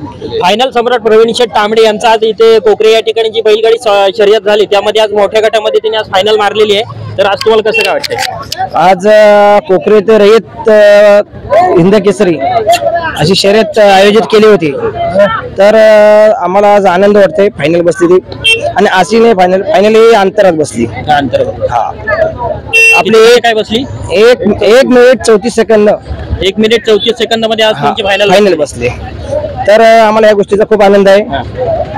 Final सम्राट प्रवीण शेठ तांबडे यांचा आज इथे कोकरे या ठिकाणी जी बैलगाडी शर्यत झाली त्यामध्ये आज मोठ्या गटामध्ये त्यांनी आज फायनल मारलेली आहे। तर आज तुम्हाला कसं काय वाटतंय? आज कोकरे ते रयत हिंद केसरी अशी शर्यत आयोजित केली होती, तर आम्हाला आज आनंद वाटतोय। फायनल बसली ती आणि आशीने फायनल ही अंतरात बसली। हा आपली काय बसली? 1 मिनिट 34 सेकंद 1 मिनिट 34 सेकंद मध्ये आज तुमची फायनल बसली। तर आम्हाला या गोष्टीचा खूप आनंद आहे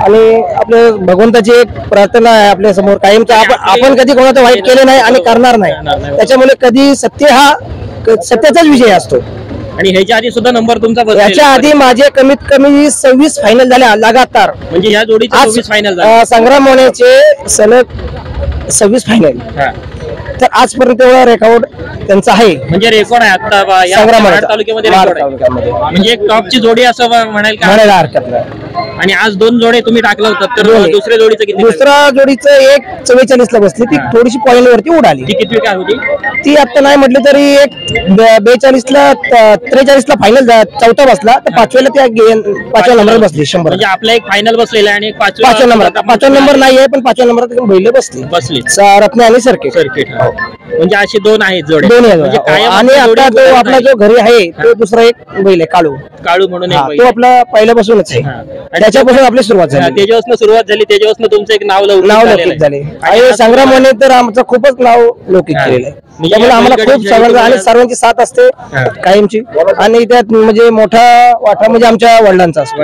आणि आपल्या भगवंताची एक प्रार्थना आहे आपल्या समोर कायमचा, आपण कधी कोणाचं वाईट केले नाही आणि करणार नाही, त्याच्यामुळे कधी सत्य हा सत्याचाच विजय असतो। आणि ह्याच्या आधी सुद्धा नंबर तुमचा याच्या आधी माझे कमीत कमी 26 फायनल झाले लगातार, म्हणजे या जोडीचे 26 फायनल झाले। संग्राम मोनेचे सलग 26 फायनल, तर आजपर्यंत एवढा रेकॉर्ड त्यांचा आहे, म्हणजे रेकॉर्ड आहे आता संग्राम तालुक्यामध्ये म्हणजे एक टॉपची जोडी असं म्हणायला हरकत नाही। आणि आज 2 जोडे तुम्ही टाकला होता, तर दुसऱ्या जोडीचं किती? दुसऱ्या जोडीचं 1:44 ला बसली, ती थोडीशी पॉइंट वरती उडाली। ती किती काय होती? ती आता नाही म्हटली तरी 1:42 ला 43 ला फायनल चौथा बसला, तर 5व्या त्या 5व्या नंबर बसली 100। म्हणजे आपला एक फायनल बसलेला आहे आणि 5व्या नंबर नाही आहे, पण 5व्या नंबरात बैल बसली रत्ने आणि सर्किट। म्हणजे अशी 2 आहेत जोडे म्हणजे आणि आता तो आपला जो घरी आहे तो दुसरा एक बैल आहे काळू म्हणून, तो आपला पहिल्यापासूनच आहे, त्याच्यापासून आपली सुरुवात झाली। त्याच्यापासून तुमचं एक नाव लौकिक झाले आणि संग्राम मोने तर आमचं खूपच नाव लौकिक केलेलं आहे, त्यामुळे आम्हाला खूप सगळं आणि सर्वांची साथ असते कायमची। आणि त्यात म्हणजे मोठा वाटा म्हणजे आमच्या वडिलांचा असतो,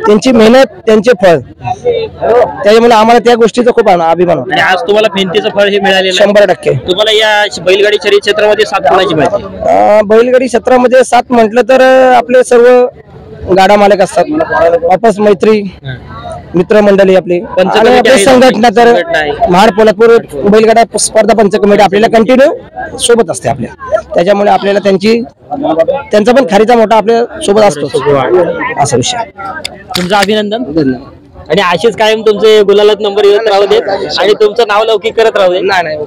त्यांची मेहनत त्यांचे फळ, त्याच्यामुळे आम्हाला त्या गोष्टीचा खूप अभिमान होतो। आज तुम्हाला मेहनतीचं फळ हे मिळालेलं 100%। तुम्हाला या बैलगाडी शर्यत क्षेत्रामध्ये साथ कोणाची मिळते? बैलगाडी क्षेत्रामध्ये साथ म्हटलं तर आपले सर्व गाडा मालक असतात, आपस मैत्री मित्रमंडळी आपली संघटना, तर महाड पोलादपूर बैलगाडा स्पर्धा पंच कमिटी आपल्याला कंटिन्यू सोबत असते आपल्या, त्याच्यामुळे आपल्याला त्यांचा पण खारीचा मोठा आपल्या सोबत असतो असा विषय। तुमचं अभिनंदन आणि असेच कायम तुमचे गुलालात नंबर येत राहू देत आणि तुमचं नाव लौकिक करत राहू दे। नाही